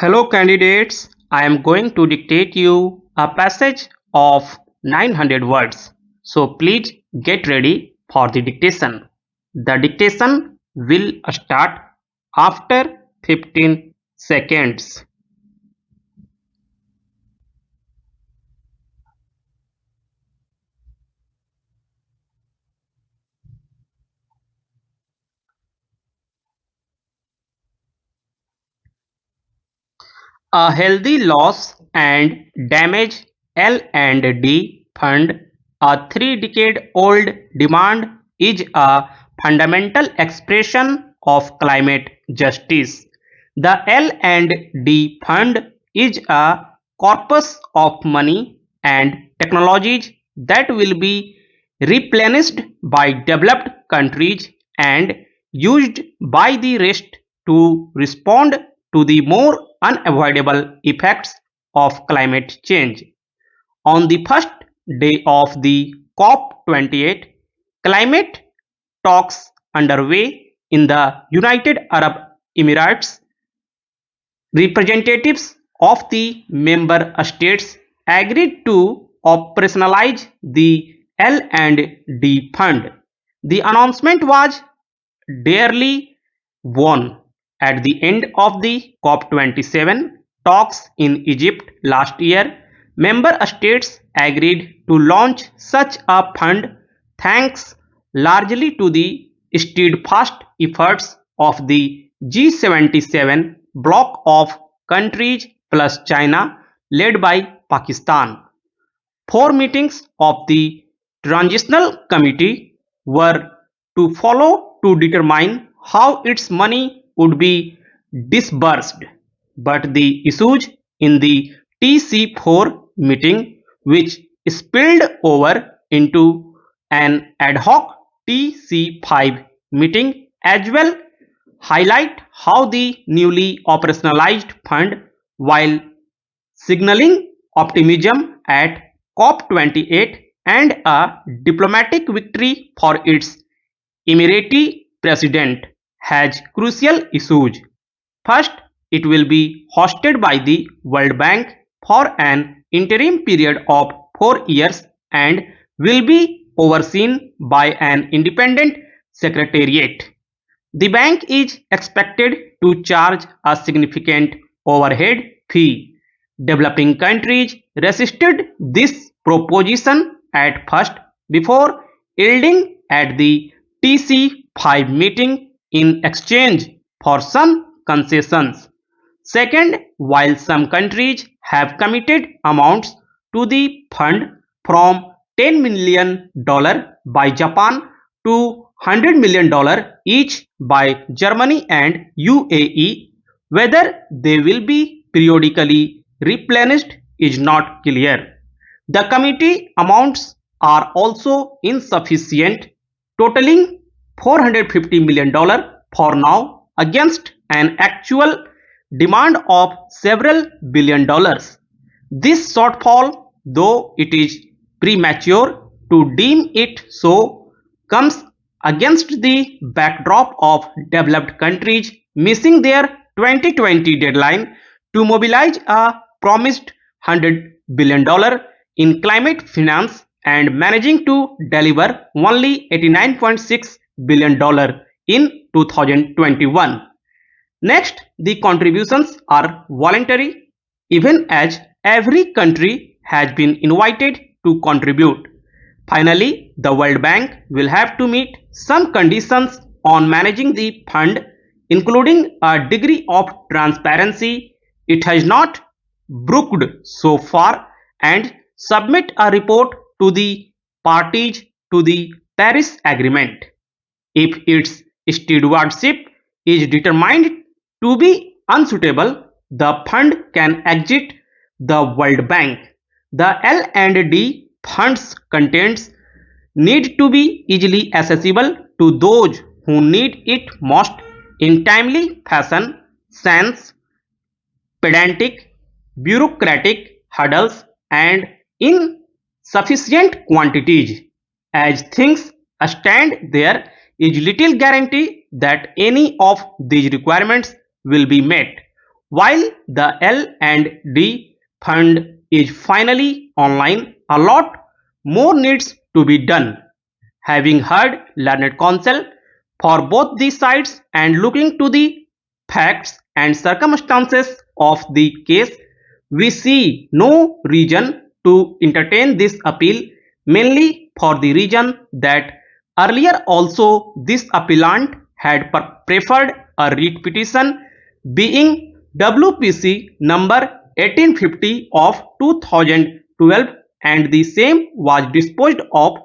Hello candidates, I am going to dictate you a passage of 900 words. So please get ready for the dictation. The dictation will start after 15 seconds. A healthy loss and damage L&D fund, a 3-decade-old demand, is a fundamental expression of climate justice. The L&D fund is a corpus of money and technologies that will be replenished by developed countries and used by the rest to respond to the more unavoidable effects of climate change. On the first day of the COP28 climate talks underway in the United Arab Emirates, representatives of the member states agreed to operationalize the L&D fund. The announcement was dearly won at the end of the COP27 talks in Egypt last year. Member states agreed to launch such a fund thanks largely to the steadfast efforts of the G77 bloc of countries plus China led by Pakistan. 4 meetings of the Transitional Committee were to follow to determine how its money would be disbursed, but the issues in the TC4 meeting, which spilled over into an ad hoc TC5 meeting as well, highlight how the newly operationalized fund, while signaling optimism at COP28 and a diplomatic victory for its Emirati president, has crucial issues. First, it will be hosted by the World Bank for an interim period of 4 years and will be overseen by an independent secretariat. The bank is expected to charge a significant overhead fee. Developing countries resisted this proposition at first before yielding at the TC5 meeting in exchange for some concessions. Second, while some countries have committed amounts to the fund from $10 million by Japan to $100 million each by Germany and UAE, whether they will be periodically replenished is not clear. The committee amounts are also insufficient, totaling $450 million for now against an actual demand of several billion dollars. This shortfall, though it is premature to deem it so, comes against the backdrop of developed countries missing their 2020 deadline to mobilize a promised $100 billion in climate finance and managing to deliver only $89.6 billion in 2021. Next, the contributions are voluntary, even as every country has been invited to contribute. Finally, the World Bank will have to meet some conditions on managing the fund, including a degree of transparency it has not brooked so far, and submit a report to the parties to the Paris Agreement. If its stewardship is determined to be unsuitable, the fund can exit the World Bank. The L&D fund's contents need to be easily accessible to those who need it most in timely fashion, sans pedantic bureaucratic hurdles and in sufficient quantities. As things stand, there is little guarantee that any of these requirements will be met. While the L&D fund is finally online, a lot more needs to be done. Having heard learned counsel for both the sides and looking to the facts and circumstances of the case, we see no reason to entertain this appeal, mainly for the reason that earlier also this appellant had preferred a writ petition, being WPC number 1850 of 2012, and the same was disposed of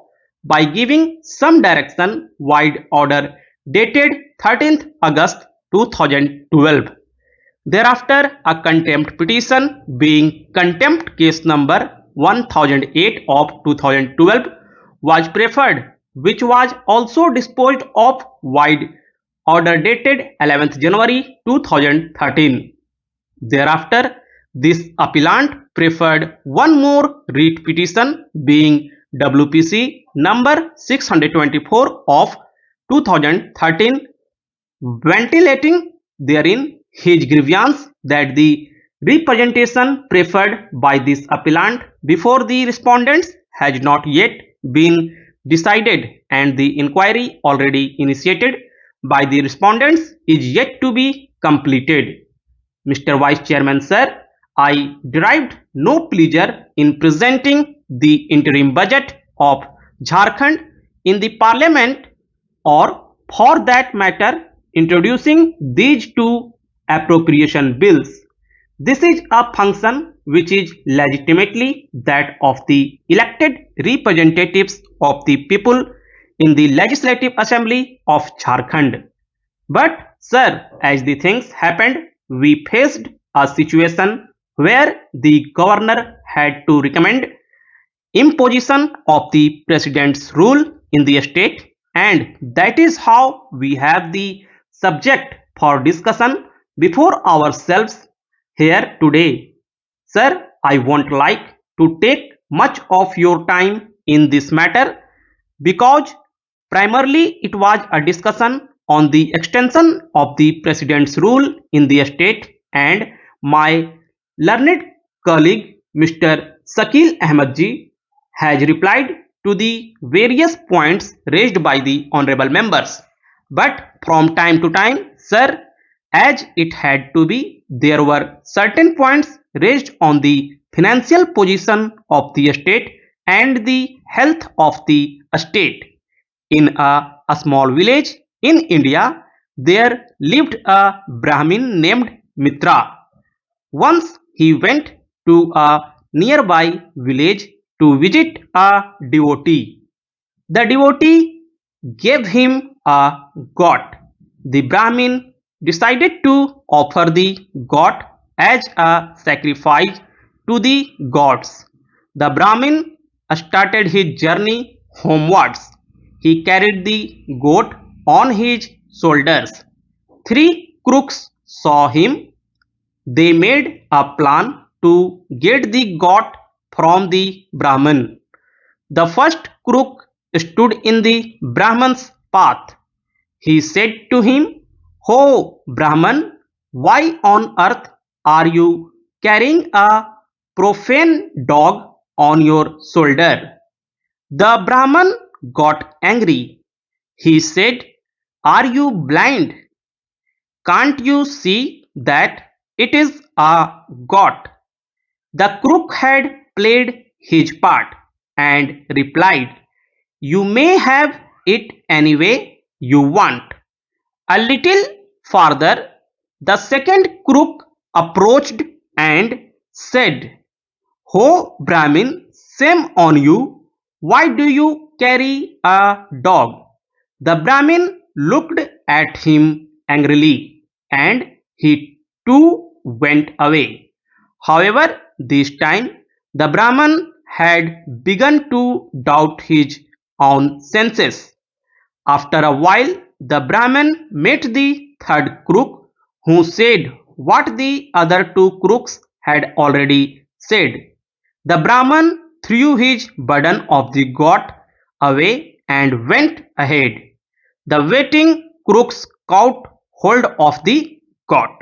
by giving some direction wide order dated 13th August 2012. Thereafter, a contempt petition, being contempt case number 1008 of 2012, was preferred, which was also disposed of wide order dated 11th January 2013. Thereafter, this appellant preferred one more writ petition, being WPC number 624 of 2013, ventilating therein his grievance that the representation preferred by this appellant before the respondents has not yet been decided, and the inquiry already initiated by the respondents is yet to be completed. Mr. Vice Chairman, sir, I derived no pleasure in presenting the interim budget of Jharkhand in the parliament, or for that matter introducing these two appropriation bills. This is a function which is legitimately that of the elected representatives of the people in the Legislative Assembly of Jharkhand. But, sir, as the things happened, we faced a situation where the governor had to recommend imposition of the president's rule in the state, and that is how we have the subject for discussion before ourselves here today. Sir, I won't like to take much of your time in this matter, because primarily it was a discussion on the extension of the president's rule in the state, and my learned colleague Mr. Shakil Ahmed ji has replied to the various points raised by the honorable members. But from time to time, sir, as it had to be, there were certain points raised on the financial position of the state and the health of the state. In a small village in India, there lived a Brahmin named Mitra. Once he went to a nearby village to visit a devotee. The devotee gave him a goat. The Brahmin decided to offer the goat as a sacrifice to the gods. The Brahmin started his journey homewards. He carried the goat on his shoulders. Three crooks saw him. They made a plan to get the goat from the Brahmin. The first crook stood in the Brahman's path. He said to him, "Ho, Brahman, why on earth are you carrying a profane dog on your shoulder?" The Brahman got angry. He said, "Are you blind? Can't you see that it is a goat?" The crook had played his part and replied, "You may have it any way you want." A little farther, the second crook approached and said, "Ho, Brahmin, shame on you! Why do you carry a dog?" The Brahmin looked at him angrily, and he too went away. However, this time the Brahman had begun to doubt his own senses. After a while, the Brahman met the third crook, who said what the other two crooks had already said. The Brahman threw his burden of the goat away and went ahead. The waiting crooks caught hold of the goat.